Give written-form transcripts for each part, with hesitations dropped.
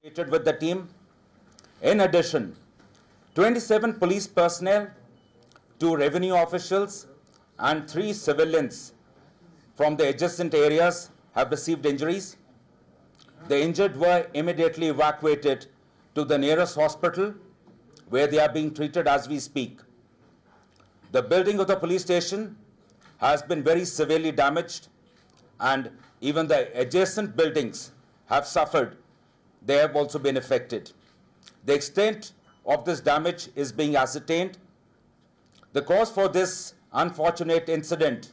With the team. In addition, 27 police personnel, 2 revenue officials, and 3 civilians from the adjacent areas have received injuries. The injured were immediately evacuated to the nearest hospital, where they are being treated as we speak. The building of the police station has been very severely damaged, and even the adjacent buildings have suffered. They have also been affected. The extent of this damage is being ascertained. The cause for this unfortunate incident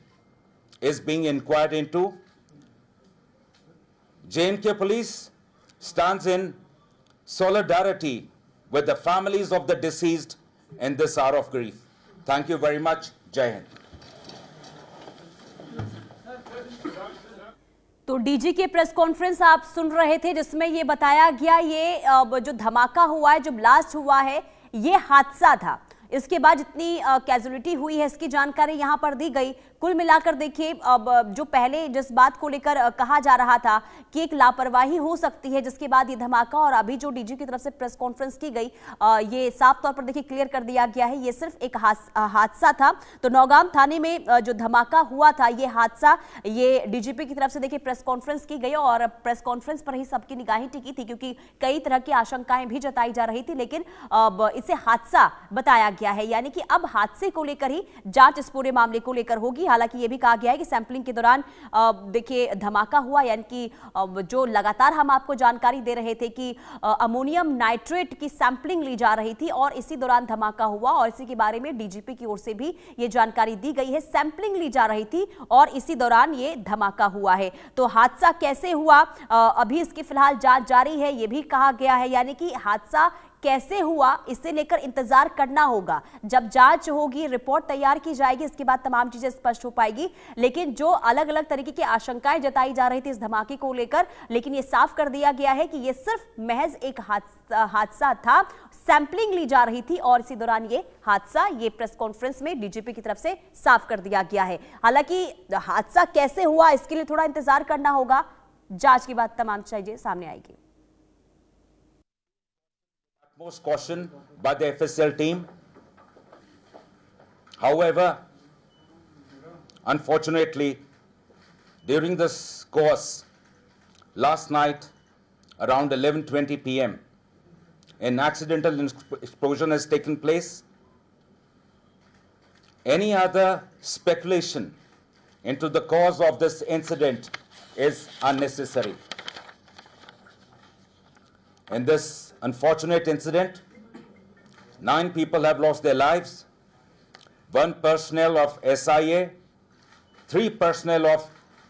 is being inquired into. J&K Police stands in solidarity with the families of the deceased in this hour of grief. Thank you very much. Jai Hind. तो DG के press conference आप सुन रहे थे, जिसमें ये बताया गया ये जो धमाका हुआ है, जो ब्लास्ट हुआ है, ये हादसा था। इसके बाद जितनी कैजुअलिटी हुई है इसकी जानकारी यहां पर दी गई। कुल मिलाकर देखिए, अब जो पहले जिस बात को लेकर कहा जा रहा था कि एक लापरवाही हो सकती है, जिसके बाद ये धमाका, और अभी जो डीजी की तरफ से प्रेस कॉन्फ्रेंस की गई, ये साफ तौर पर देखिए क्लियर कर दिया गया है, ये सिर्फ एक हादसा था। तो नौगाम थाने में जो धमाका हुआ था, ये हादसा, ये डीजीपी की तरफ से देखिए प्रेस कॉन्फ्रेंस की गई, और प्रेस कॉन्फ्रेंस पर ही सबकी निगाहें टिकी थी, क्योंकि कई तरह की आशंकाएं भी जताई जा रही थी, लेकिन अब इसे हादसा बताया गया है। यानी कि अब हादसे को लेकर ही जांच इस पूरे मामले को लेकर होगी। हालांकि यह भी कहा गया है कि सैंपलिंग के दौरान देखिए धमाका हुआ, यानी कि जो लगातार हम आपको जानकारी दे रहे थे कि अमोनियम नाइट्रेट की सैंपलिंग ली जा रही थी, और इसी दौरान धमाका हुआ, और इसी के बारे में डीजीपी की ओर से भी यह जानकारी दी गई है। सैंपलिंग ली जा रही थी और इसी दौरान यह धमाका हुआ है। तो हादसा कैसे हुआ, अभी इसकी फिलहाल जांच जारी है, यह भी कहा गया है। यानी कि हादसा कैसे हुआ, इसे लेकर इंतजार करना होगा। जब जांच होगी, रिपोर्ट तैयार की जाएगी, इसके बाद तमाम चीजें स्पष्ट हो पाएगी। लेकिन जो अलग अलग तरीके की आशंकाएं जताई जा रही थी इस धमाके को लेकर, लेकिन ये साफ कर दिया गया है कि ये सिर्फ महज एक हादसा था। सैंपलिंग ली जा रही थी और इसी दौरान ये हादसा, ये प्रेस कॉन्फ्रेंस में डीजीपी की तरफ से साफ कर दिया गया है। हालांकि हादसा कैसे हुआ, इसके लिए थोड़ा इंतजार करना होगा। जांच के बाद तमाम चीजें सामने आएगी। Most caution by the FSL team. However, unfortunately, during this course, last night around 11:20 p.m., an accidental explosion has taken place. Any other speculation into the cause of this incident is unnecessary. In this unfortunate incident, 9 people have lost their lives, 1 personnel of SIA, 3 personnel of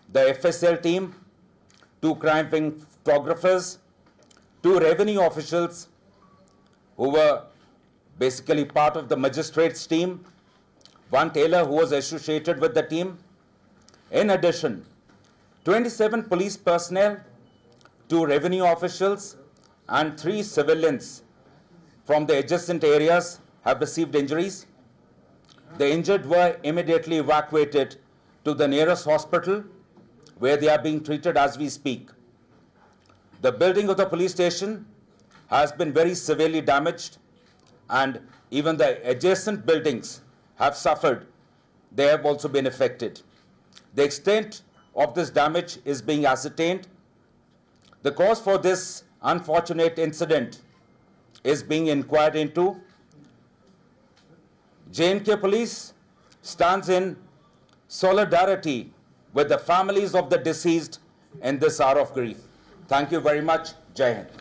the FSL team, 2 crime-fighting photographers, 2 revenue officials who were basically part of the magistrates team, 1 tailor who was associated with the team. In addition, 27 police personnel, 2 revenue officials, and 3 civilians from the adjacent areas have received injuries. The injured were immediately evacuated to the nearest hospital, where they are being treated as we speak. The building of the police station has been very severely damaged, and even the adjacent buildings have suffered. They have also been affected. The extent of this damage is being ascertained. The cause for this unfortunate incident is being inquired into. J&K Police stands in solidarity with the families of the deceased in this hour of grief. Thank you very much. Jai Hind.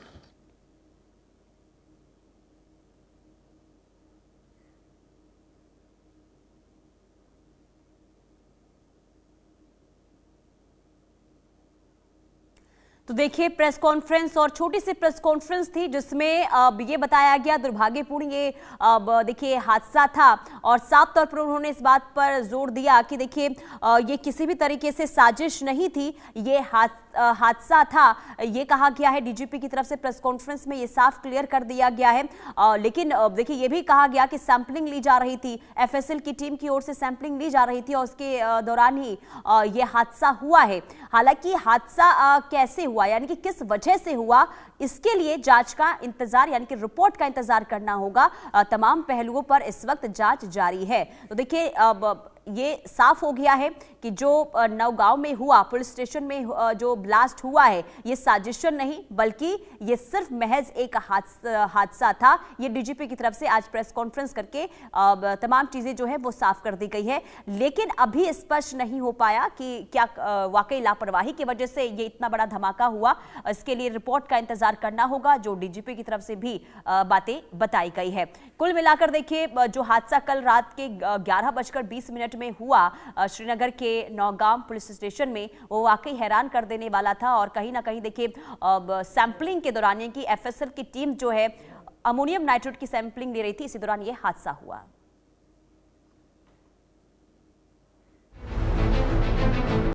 तो देखिए press conference, और छोटी सी press conference थी जिसमें अब ये बताया गया दुर्भाग्यपूर्ण ये अब देखिए हादसा था, और साफ तौर पर उन्होंने इस बात पर जोर दिया कि देखिए ये किसी भी तरीके से साजिश नहीं थी, ये हादसा था ये कहा गया है। डीजीपी की तरफ से प्रेस कॉन्फ्रेंस में ये साफ क्लियर कर दिया गया है। लेकिन देखिए ये भी कहा गया कि सैंपलिंग ली जा रही थी, एफएसएल की टीम की ओर से सैंपलिंग ली जा रही थी और उसके दौरान ही ये हादसा हुआ है। हालांकि हादसा कैसे हुआ यानी कि किस वजह से हुआ, इसके लिए जांच का इंतजार यानी कि रिपोर्ट का इंतजार करना होगा। तमाम पहलुओं पर इस वक्त जांच जारी है। तो देखिए अब ये साफ हो गया है कि जो नौगांव में हुआ, पुलिस स्टेशन में जो ब्लास्ट हुआ है, ये साजिशन नहीं बल्कि ये सिर्फ महज एक हादसा था। ये डीजीपी की तरफ से आज प्रेस कॉन्फ्रेंस करके तमाम चीजें जो है वो साफ कर दी गई है। लेकिन अभी स्पष्ट नहीं हो पाया कि क्या वाकई लापरवाही की वजह से ये इतना बड़ा धमाका हुआ। इसके लिए रिपोर्ट का इंतजार करना होगा, जो डीजीपी की तरफ से भी बातें बताई गई है। कुल मिलाकर देखिए जो हादसा कल रात के 11:20 में हुआ श्रीनगर के नौगांव पुलिस स्टेशन में, वो वाकई हैरान कर देने वाला था। और कहीं ना कहीं देखिए सैंपलिंग के दौरान कि एफएसएल की टीम जो है अमोनियम नाइट्रेट की सैंपलिंग ले रही थी, इसी दौरान ये हादसा हुआ।